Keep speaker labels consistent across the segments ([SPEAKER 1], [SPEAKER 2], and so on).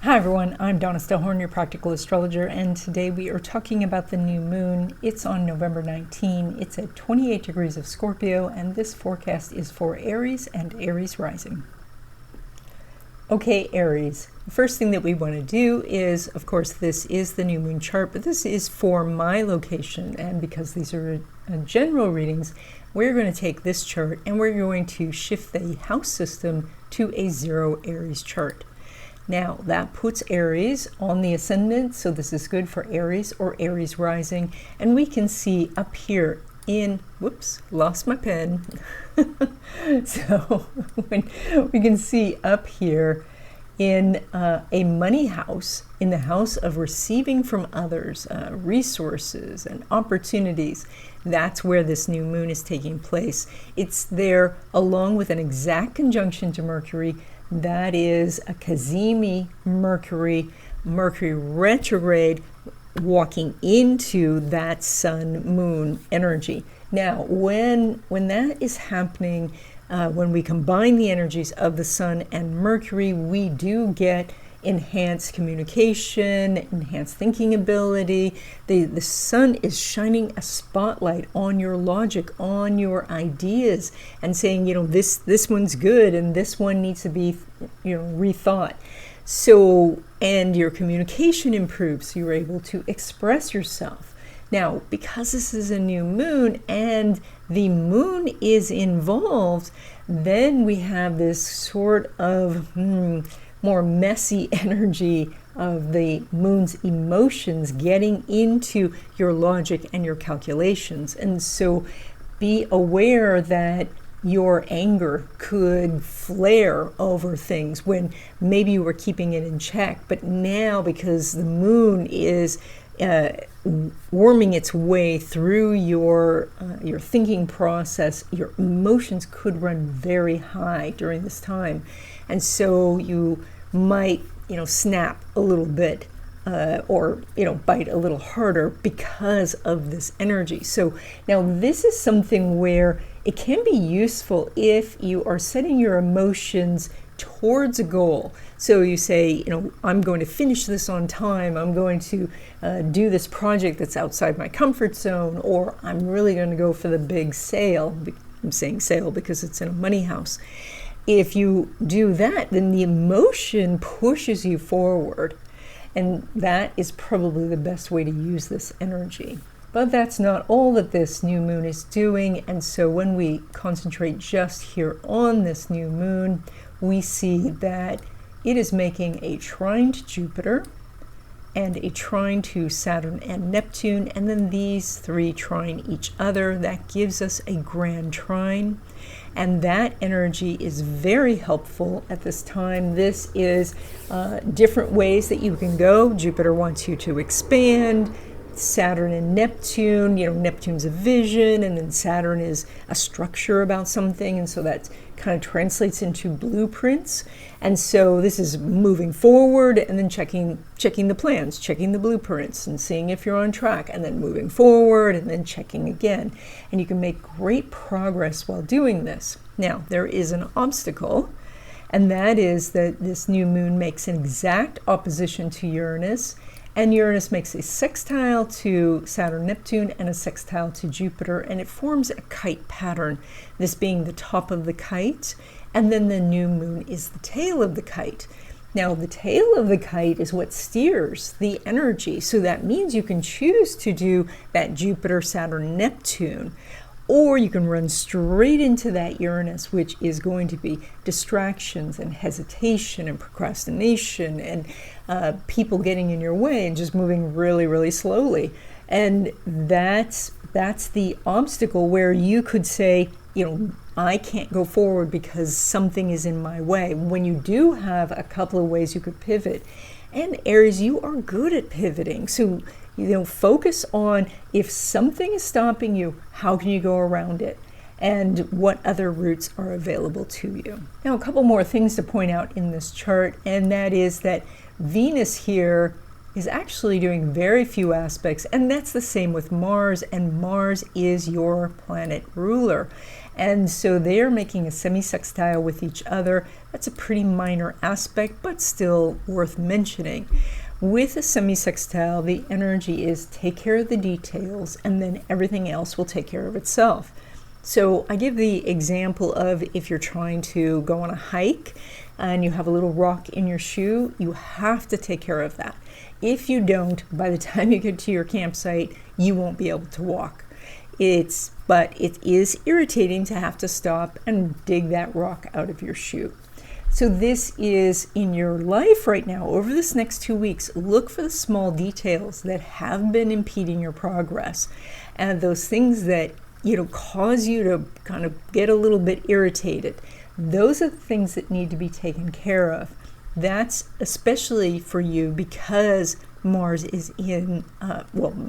[SPEAKER 1] Hi everyone, I'm Donna Stellhorn, your practical astrologer, and today we are talking about the new moon. It's on November 19. It's at 28 degrees of Scorpio, and this forecast is for Aries and Aries rising. Okay, Aries. The first thing that we want to do is, of course, this is the new moon chart, but this is for my location, and because these are general readings, we're going to take this chart and we're going to shift the house system to a 0 Aries chart. Now, that puts Aries on the ascendant, so this is good for Aries or Aries rising. And we can see up here in, whoops, lost my pen. So we can see up here in a money house, in the house of receiving from others, resources and opportunities. That's where this new moon is taking place. It's there along with an exact conjunction to Mercury. That is a Cazimi Mercury retrograde walking into that sun-moon energy. Now, when that is happening, when we combine the energies of the sun and Mercury, we do get enhanced communication, enhanced thinking ability. The sun is shining a spotlight on your logic, on your ideas, and saying, this one's good and this one needs to be, rethought. So, and your communication improves, so you're able to express yourself. Now, because this is a new moon and the moon is involved, then we have this sort of more messy energy of the moon's emotions getting into your logic and your calculations. And so be aware that your anger could flare over things when maybe you were keeping it in check, but now because the moon is worming its way through your thinking process, your emotions could run very high during this time. And so you might, snap a little bit or, bite a little harder because of this energy. So now this is something where it can be useful if you are setting your emotions towards a goal. So you say, I'm going to finish this on time. I'm going to do this project that's outside my comfort zone, or I'm really going to go for the big sale. I'm saying sale because it's in a money house. If you do that, then the emotion pushes you forward. And that is probably the best way to use this energy. But that's not all that this new moon is doing. And so when we concentrate just here on this new moon, we see that it is making a trine to Jupiter and a trine to Saturn and Neptune, and then these three trine each other. That gives us a grand trine, and that energy is very helpful at this time. This is different ways that you can go. Jupiter wants you to expand. Saturn and Neptune, Neptune's a vision, and then Saturn is a structure about something, and so that kind of translates into blueprints. And so this is moving forward and then checking the plans, checking the blueprints and seeing if you're on track, and then moving forward and then checking again. And you can make great progress while doing this. Now, there is an obstacle, and that is that this new moon makes an exact opposition to Uranus. And Uranus makes a sextile to Saturn, Neptune, and a sextile to Jupiter, and it forms a kite pattern, this being the top of the kite, and then the new moon is the tail of the kite. Now, the tail of the kite is what steers the energy, so that means you can choose to do that Jupiter, Saturn, Neptune, or you can run straight into that Uranus, which is going to be distractions and hesitation and procrastination and people getting in your way and just moving really, really slowly. And that's the obstacle where you could say, I can't go forward because something is in my way. When you do have a couple of ways you could pivot. And Aries, you are good at pivoting. So focus on if something is stopping you, how can you go around it? And what other routes are available to you. Now, a couple more things to point out in this chart, and that is that Venus here is actually doing very few aspects, and that's the same with Mars, and Mars is your planet ruler. And so they are making a semi-sextile with each other. That's a pretty minor aspect, but still worth mentioning. With a semi-sextile, the energy is take care of the details, and then everything else will take care of itself. So I give the example of if you're trying to go on a hike and you have a little rock in your shoe, you have to take care of that. If you don't, by the time you get to your campsite, you won't be able to walk. But it is irritating to have to stop and dig that rock out of your shoe. So this is in your life right now. Over this next 2 weeks, look for the small details that have been impeding your progress, and those things that cause you to kind of get a little bit irritated. Those are the things that need to be taken care of. That's especially for you because Mars is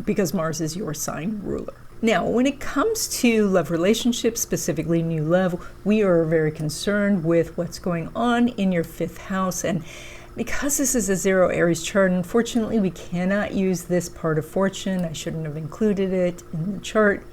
[SPEAKER 1] because Mars is your sign ruler. Now, when it comes to love relationships, specifically new love, we are very concerned with what's going on in your 5th house. And because this is a 0 Aries chart, unfortunately, we cannot use this part of fortune. I shouldn't have included it in the chart.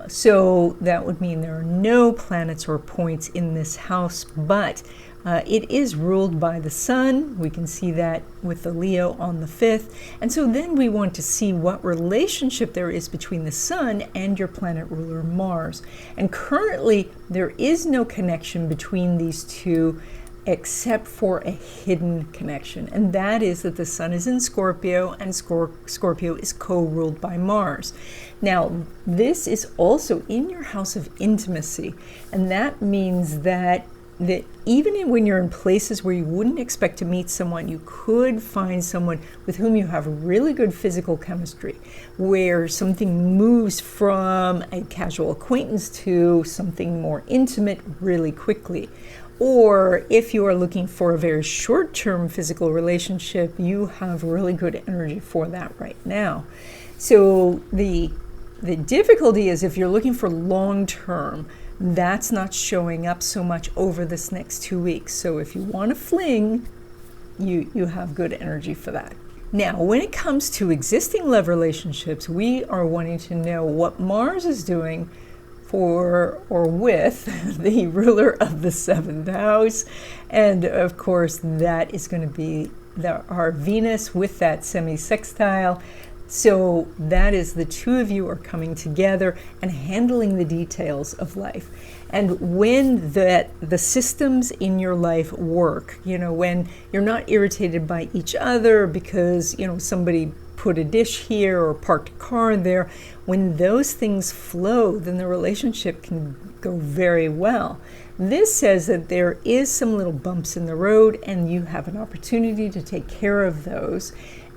[SPEAKER 1] So that would mean there are no planets or points in this house, but it is ruled by the sun. We can see that with the Leo on the 5th. And so then we want to see what relationship there is between the sun and your planet ruler Mars. And currently, there is no connection between these two except for a hidden connection. And that is that the sun is in Scorpio, and Scorpio is co-ruled by Mars. Now, this is also in your house of intimacy. And that means that even when you're in places where you wouldn't expect to meet someone, you could find someone with whom you have really good physical chemistry, where something moves from a casual acquaintance to something more intimate really quickly. Or if you are looking for a very short-term physical relationship, you have really good energy for that right now. So the difficulty is if you're looking for long-term, that's not showing up so much over this next 2 weeks. So if you want to fling, you have good energy for that. Now, when it comes to existing love relationships, we are wanting to know what Mars is doing for or with the ruler of the 7th house. And of course, that is going to be our Venus with that semi-sextile. So that is the two of you are coming together and handling the details of life. And when the systems in your life work, when you're not irritated by each other because, somebody put a dish here or parked a car there, when those things flow, then the relationship can go very well. This says that there is some little bumps in the road and you have an opportunity to take care of those.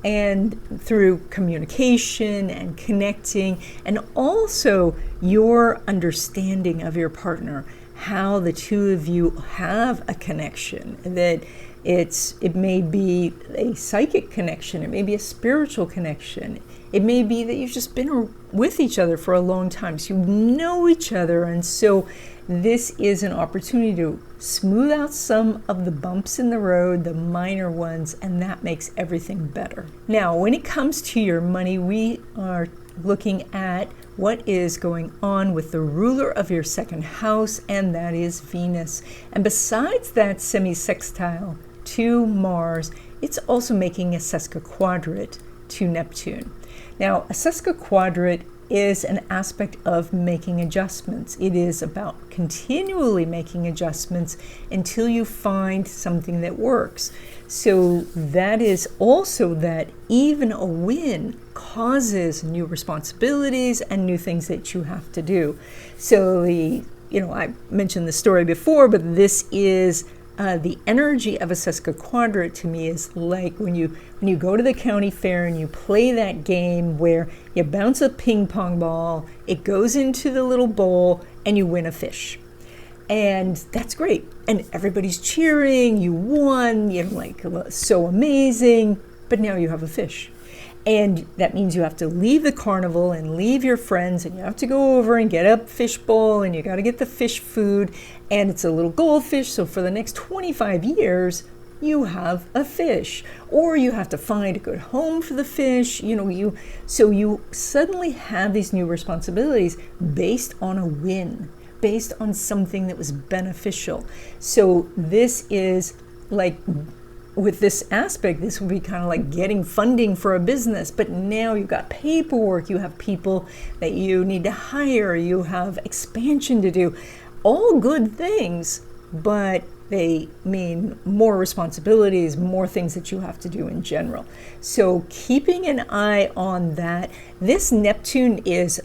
[SPEAKER 1] And through communication and connecting, and also your understanding of your partner, how the two of you have a connection, that it may be a psychic connection, it may be a spiritual connection, it may be that you've just been with each other for a long time, so you know each other, and so this is an opportunity to smooth out some of the bumps in the road, the minor ones, and that makes everything better. Now, when it comes to your money, we are looking at what is going on with the ruler of your 2nd house, and that is Venus. And besides that semi-sextile to Mars, it's also making a sesquiquadrate to Neptune. Now, a sesquiquadrate is an aspect of making adjustments. It is about continually making adjustments until you find something that works. So that is also that even a win causes new responsibilities and new things that you have to do. So I mentioned the story before, but this is the energy of a sesquiquadrate to me is like when you go to the county fair and you play that game where you bounce a ping pong ball, it goes into the little bowl, and you win a fish. And that's great. And everybody's cheering, you won, so amazing, but now you have a fish. And that means you have to leave the carnival and leave your friends, and you have to go over and get a fish bowl, and you got to get the fish food, and it's a little goldfish. So for the next 25 years, you have a fish, or you have to find a good home for the fish. So you suddenly have these new responsibilities based on a win. based on something that was beneficial. So this is like, with this aspect, this would be kind of like getting funding for a business, but now you've got paperwork, you have people that you need to hire, you have expansion to do, all good things, but they mean more responsibilities, more things that you have to do in general. So keeping an eye on that. This Neptune is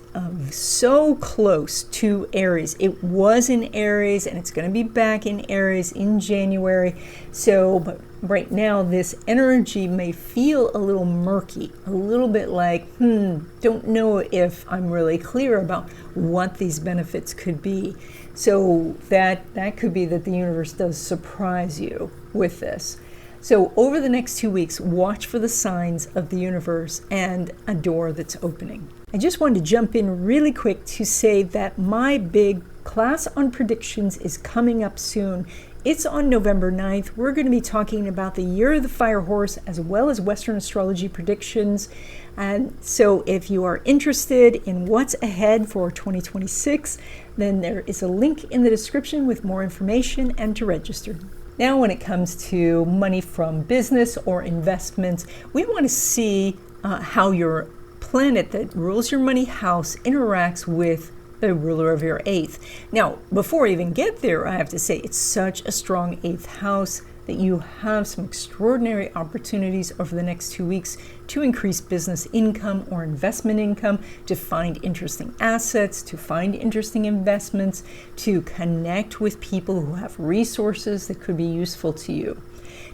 [SPEAKER 1] so close to Aries. It was in Aries and it's going to be back in Aries in January. So, but right now this energy may feel a little murky, a little bit like, don't know if I'm really clear about what these benefits could be. So that could be that the universe does surprise you with this. So over the next 2 weeks, watch for the signs of the universe and a door that's opening. I just wanted to jump in really quick to say that my big class on predictions is coming up soon. It's on November 9th. We're going to be talking about the year of the fire horse as well as Western astrology predictions. And so if you are interested in what's ahead for 2026, then there is a link in the description with more information and to register. Now, when it comes to money from business or investments, we want to see how your planet that rules your money house interacts with the ruler of your 8th. Now, before I even get there, I have to say it's such a strong 8th house that you have some extraordinary opportunities over the next 2 weeks to increase business income or investment income, to find interesting assets, to find interesting investments, to connect with people who have resources that could be useful to you.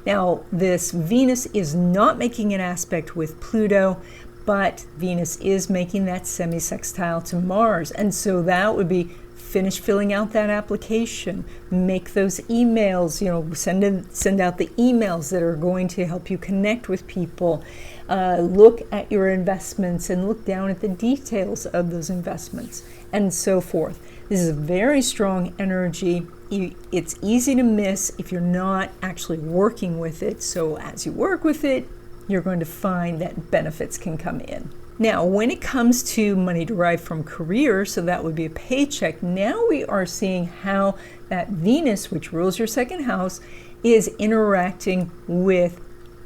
[SPEAKER 1] Now, this Venus is not making an aspect with Pluto, but Venus is making that semi-sextile to Mars. And so that would be finish filling out that application, make those emails, send out the emails that are going to help you connect with people. Look at your investments and look down at the details of those investments and so forth. This is a very strong energy. It's easy to miss if you're not actually working with it. So as you work with it, you're going to find that benefits can come in. Now, when it comes to money derived from career, so that would be a paycheck, now we are seeing how that Venus, which rules your 2nd house, is interacting with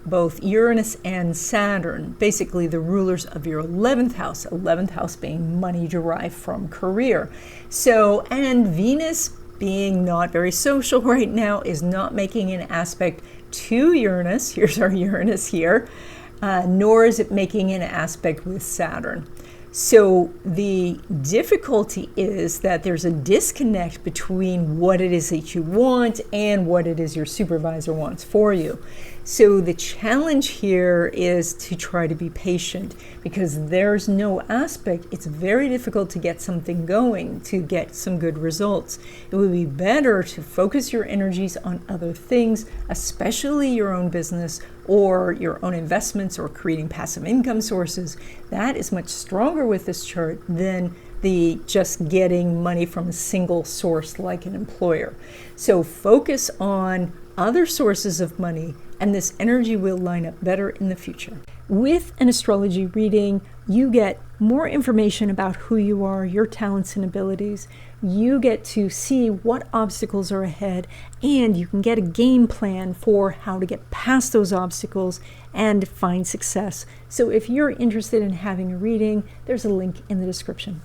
[SPEAKER 1] both Uranus and Saturn, basically the rulers of your 11th house being money derived from career. So, and Venus, being not very social right now, is not making an aspect to Uranus. Here's our Uranus here. Nor is it making an aspect with Saturn. So the difficulty is that there's a disconnect between what it is that you want and what it is your supervisor wants for you. So the challenge here is to try to be patient, because there's no aspect. It's very difficult to get something going, to get some good results. It would be better to focus your energies on other things, especially your own business or your own investments or creating passive income sources. That is much stronger with this chart than the just getting money from a single source like an employer. So focus on other sources of money, and this energy will line up better in the future. With an astrology reading, you get more information about who you are, your talents and abilities. You get to see what obstacles are ahead, and you can get a game plan for how to get past those obstacles and find success. So if you're interested in having a reading, there's a link in the description.